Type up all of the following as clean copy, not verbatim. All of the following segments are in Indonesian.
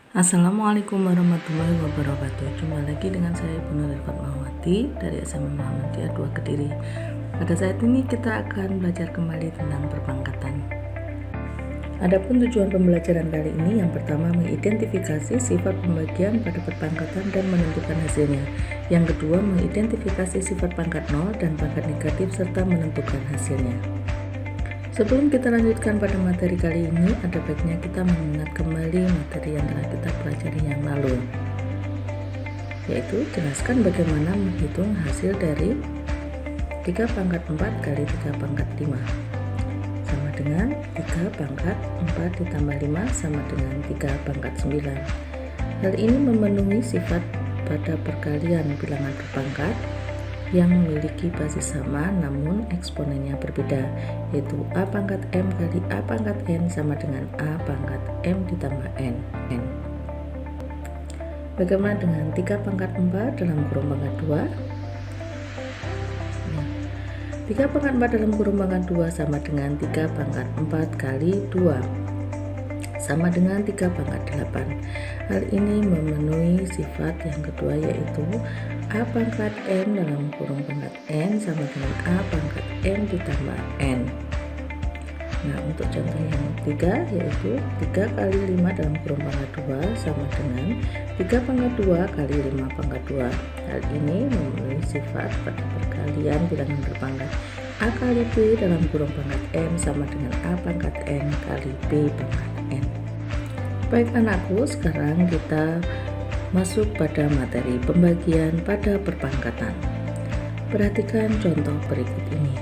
Assalamualaikum warahmatullahi wabarakatuh. Jumpa lagi dengan saya Ibu Nuril Fatmawati dari SMA Muhammadiyah 2 Kediri. Pada saat ini kita akan belajar kembali tentang perpangkatan. Adapun tujuan pembelajaran kali ini, yang pertama mengidentifikasi sifat pembagian pada perpangkatan dan menentukan hasilnya. Yang kedua mengidentifikasi sifat pangkat 0 dan pangkat negatif serta menentukan hasilnya. Sebelum kita lanjutkan pada materi kali ini, ada baiknya kita mengingat kembali materi yang telah kita pelajari yang lalu, yaitu jelaskan bagaimana menghitung hasil dari 3 pangkat 4 kali 3 pangkat 5 sama dengan 3 pangkat 4 ditambah 5 sama dengan 3 pangkat 9. Hal ini memenuhi sifat pada perkalian bilangan berpangkat yang memiliki basis sama namun eksponennya berbeda, yaitu A pangkat M kali A pangkat N sama dengan A pangkat M ditambah N. Bagaimana dengan 3 pangkat 4 dalam kurung pangkat 2? 3 pangkat 4 dalam kurung pangkat 2 sama dengan 3 pangkat 4 kali 2 sama dengan 3 pangkat 8. Hal ini memenuhi sifat yang kedua, yaitu A pangkat M dalam kurung pangkat N sama dengan A pangkat M ditambah N. Nah, untuk contoh yang ketiga, yaitu 3 kali 5 dalam kurung pangkat 2 sama dengan 3 pangkat 2 kali 5 pangkat 2. Hal ini memenuhi sifat pada perkalian bilangan berpangkat A kali B dalam kurung pangkat M sama dengan A pangkat N kali B pangkat N. Baik anakku, sekarang kita masuk pada materi pembagian pada perpangkatan. Perhatikan contoh berikut ini.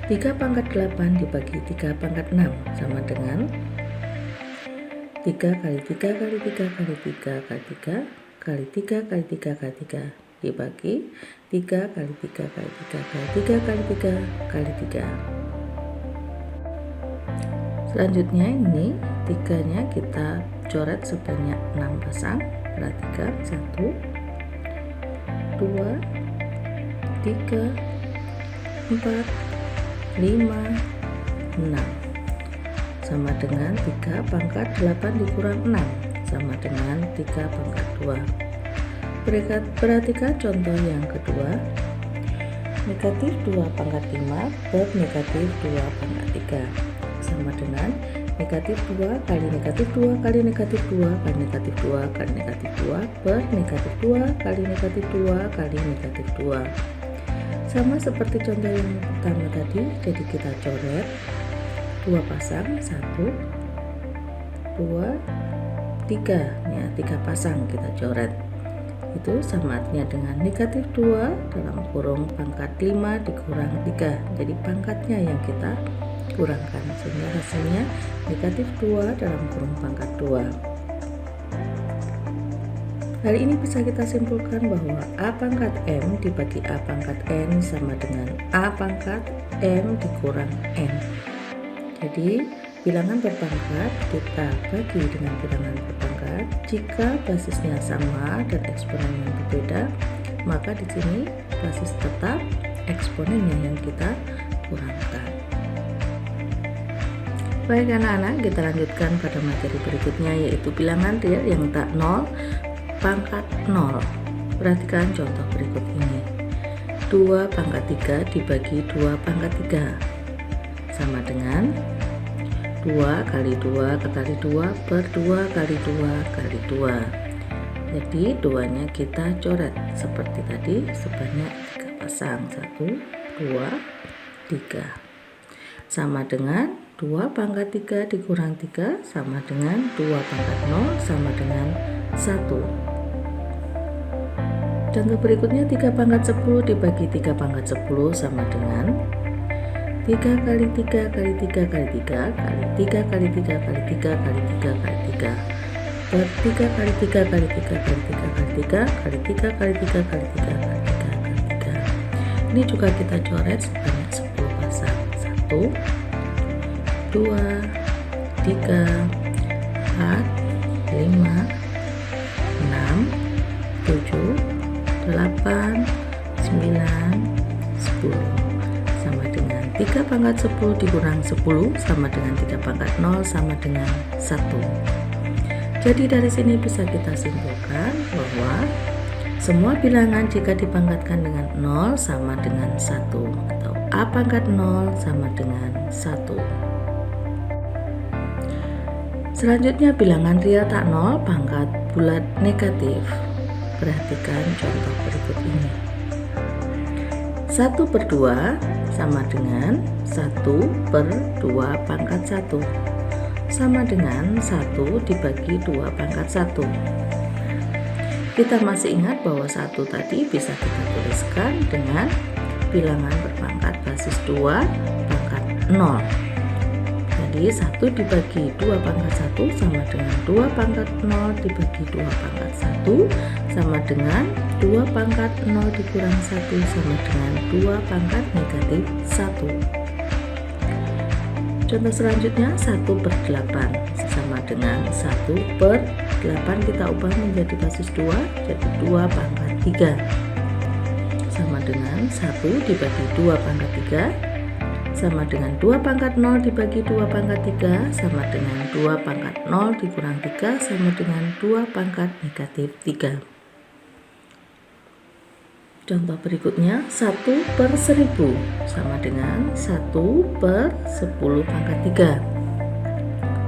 3 pangkat 8 dibagi 3 pangkat 6 sama dengan 3 kali 3 kali 3 kali 3 kali 3 kali 3 kali 3 kali 3 dibagi 3 kali 3 kali 3 kali 3 kali 3 kali 3. Selanjutnya ini 3-nya kita coret sebanyak 6 pasang. Perhatikan 1 2 3 4 5 6 sama dengan 3 pangkat 8 dikurang 6 sama dengan 3 pangkat 2. Perhatikan contoh yang kedua, negatif 2 pangkat 5 per negatif 2 pangkat 3 sama dengan negatif 2 kali negatif 2 kali negatif 2 kali negatif 2 kali negatif 2 per negatif 2 kali negatif 2 kali negatif 2. Sama seperti contoh yang pertama tadi, jadi kita coret 2 pasang, 1 2 3 ya, 3 pasang kita coret. Itu sama artinya dengan negatif 2 dalam kurung pangkat 5 dikurang 3. Jadi pangkatnya yang kita kurangkan, sehingga hasilnya negatif 2 dalam kurung pangkat 2. Hal ini bisa kita simpulkan bahwa A pangkat M dibagi A pangkat N sama dengan A pangkat M dikurang N. Jadi bilangan berpangkat kita bagi dengan bilangan berpangkat jika basisnya sama dan eksponennya berbeda, maka di sini basis tetap, eksponennya yang kita kurangkan. Baik anak-anak, kita lanjutkan pada materi berikutnya, yaitu bilangan real yang tak 0 pangkat 0. Perhatikan contoh berikut ini. 2 pangkat 3 dibagi 2 pangkat 3 sama dengan 2 kali 2 kali 2 per 2 kali 2 kali 2. Jadi 2-nya kita coret seperti tadi sebanyak 3 pasang, 1 2 3 sama dengan 2 pangkat 3 dikurang 3 sama dengan 2 pangkat 0 sama dengan 1. Contoh berikutnya 3 pangkat 10 dibagi 3 pangkat 10 sama dengan 3 kali 3 kali 3 kali 3 kali 3 kali 3 kali 3 kali 3 kali 3 per 3 kali 3 kali 3 kali 3 kali 3 kali 3 kali 3 kali 3 kali 3 kali 3. Ini juga kita coret sebanyak 10 pasang, 1 2 3 4 5 6 7 8 9 10 sama dengan 3 pangkat 10 dikurang 10 sama dengan 3 pangkat 0 sama dengan 1. Jadi dari sini bisa kita simpulkan bahwa semua bilangan jika dipangkatkan dengan 0 sama dengan 1 atau A pangkat 0 sama dengan 1. Selanjutnya bilangan real tak 0 pangkat bulat negatif. Perhatikan contoh berikut ini. 1/2 sama dengan 1/2 pangkat 1 sama dengan 1 dibagi 2 pangkat 1. Kita masih ingat bahwa 1 tadi bisa kita tuliskan dengan bilangan berpangkat basis 2 pangkat 0. Jadi 1 dibagi 2 pangkat 1 sama dengan 2 pangkat 0 dibagi 2 pangkat 1 sama dengan 2 pangkat 0 dikurang 1 sama dengan 2 pangkat negatif 1. Contoh selanjutnya 1/8 sama dengan 1/8 kita ubah menjadi basis 2 jadi 2 pangkat 3 sama dengan 1 dibagi 2 pangkat 3 sama dengan 2 pangkat 0 dibagi 2 pangkat 3 sama dengan 2 pangkat 0 dikurang 3 sama dengan 2 pangkat negatif 3. Contoh berikutnya 1/1000 sama dengan 1/10 pangkat 3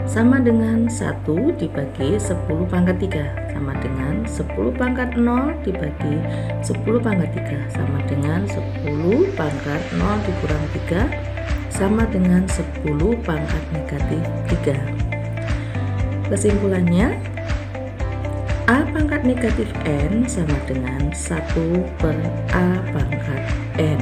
sama dengan 1 dibagi 10 pangkat 3 sama dengan 10 pangkat 0 dibagi 10 pangkat 3 sama dengan 10 pangkat 0 dikurang 3 sama dengan 10 pangkat negatif 3. Kesimpulannya A pangkat negatif N sama dengan 1/A pangkat N.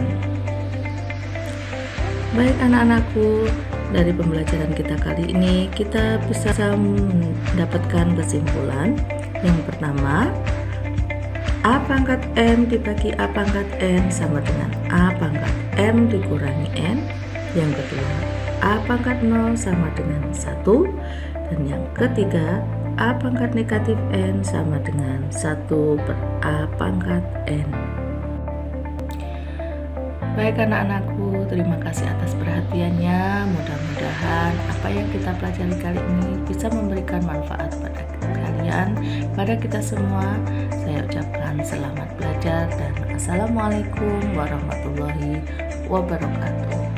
Baik anak-anakku, dari pembelajaran kita kali ini kita bisa mendapatkan kesimpulan. Yang pertama, A pangkat M dibagi A pangkat N sama dengan A pangkat M dikurangi N. Yang kedua, A pangkat 0 sama dengan 1. Dan yang ketiga, A pangkat negatif N sama dengan 1/A pangkat N. Baik anak-anakku, terima kasih atas perhatiannya. Mudah-mudahan apa yang kita pelajari kali ini bisa memberikan manfaat pada kalian, pada kita semua. Saya ucapkan selamat belajar dan assalamualaikum warahmatullahi wabarakatuh.